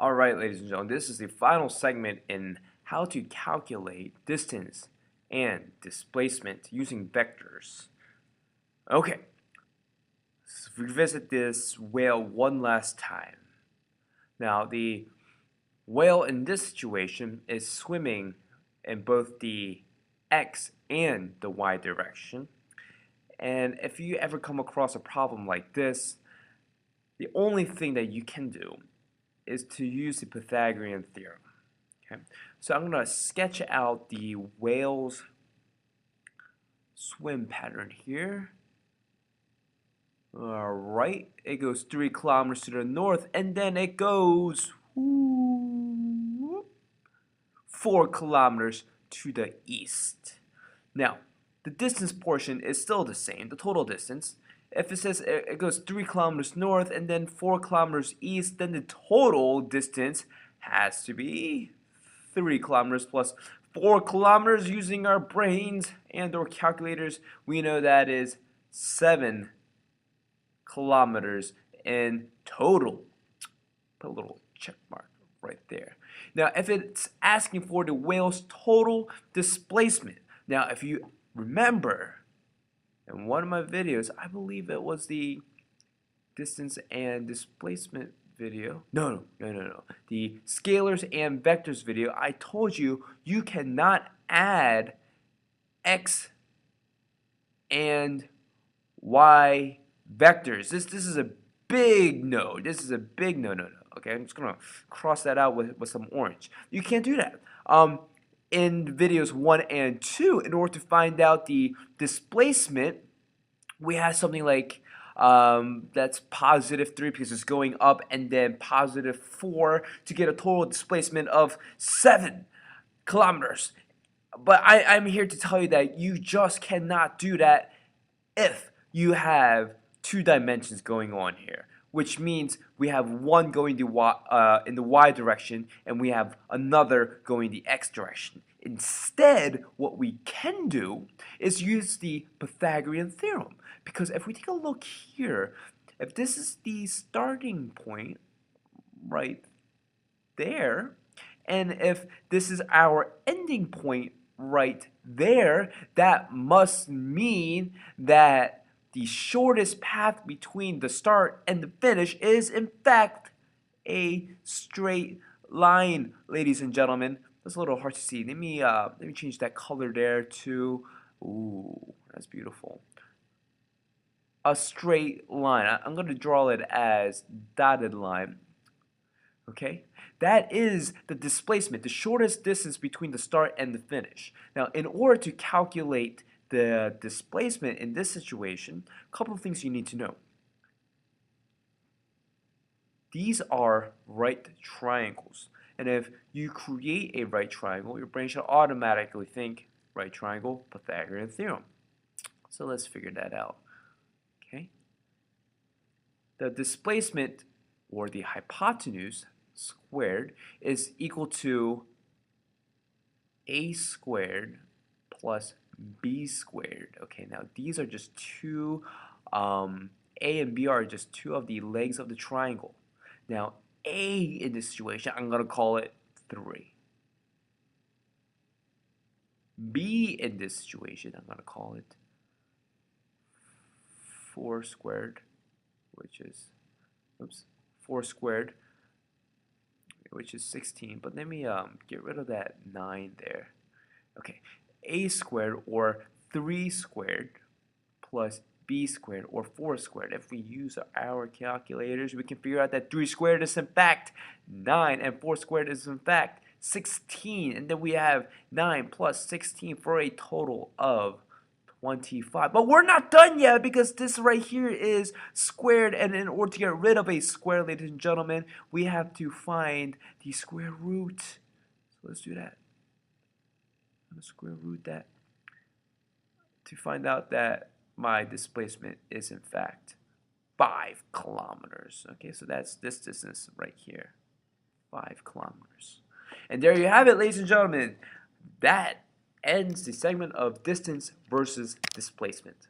Alright, ladies and gentlemen, this is the final segment in how to calculate distance and displacement using vectors. Okay, let's revisit this whale one last time. Now, the whale in this situation is swimming in both the x and the y direction. And if you ever come across a problem like this, the only thing that you can do is to use the Pythagorean theorem. Okay, so I'm going to sketch out the whale's swim pattern here. Alright, it goes 3 kilometers to the north, and then it goes 4 kilometers to the east. Now, the distance portion is still the same, the total distance. If it says it goes 3 kilometers north and then 4 kilometers east, then the total distance has to be 3 kilometers plus 4 kilometers. Using our brains and our calculators, we know that is 7 kilometers in total. Put a little check mark right there. Now, if it's asking for the whale's total displacement, now if you remember, in one of my videos, I believe it was the distance and displacement video. No. The scalars and vectors video. I told you you cannot add x and y vectors. This is a big no. This is a big no. Okay, I'm just gonna cross that out with some orange. You can't do that. In videos 1 and 2, in order to find out the displacement, we have something like that's +3 because it's going up, and then +4 to get a total displacement of 7 kilometers. But I'm here to tell you that you just cannot do that if you have 2 dimensions going on here, which means we have one going in the y direction and we have another going the x direction. Instead, what we can do is use the Pythagorean theorem, because if we take a look here, if this is the starting point right there, and if this is our ending point right there, that must mean that the shortest path between the start and the finish is in fact a straight line, ladies and gentlemen. That's a little hard to see. Let me change that color there to, ooh, that's beautiful. A straight line. I'm going to draw it as dotted line. Okay, that is the displacement, the shortest distance between the start and the finish. Now, in order to calculate the displacement in this situation, a couple of things you need to know. These are right triangles, and if you create a right triangle, your brain should automatically think right triangle, Pythagorean theorem. So let's figure that out. Okay, the displacement, or the hypotenuse squared, is equal to a squared plus b squared. Okay, now these are just two, a and b are just two of the legs of the triangle. Now a in this situation, I'm going to call it 3. B in this situation, I'm going to call it 4 squared, which is, 4 squared, which is 16. But let me get rid of that 9 there. Okay, a squared, or 3 squared, plus b squared, or 4 squared. If we use our calculators, we can figure out that 3 squared is in fact 9, and 4 squared is in fact 16. And then we have 9 plus 16 for a total of 25. But we're not done yet, because this right here is squared, and in order to get rid of a square, ladies and gentlemen, we have to find the square root. So let's do that. I'm going to square root that to find out that my displacement is in fact 5 kilometers. Okay, so that's this distance right here, 5 kilometers. And there you have it, ladies and gentlemen. That ends the segment of distance versus displacement.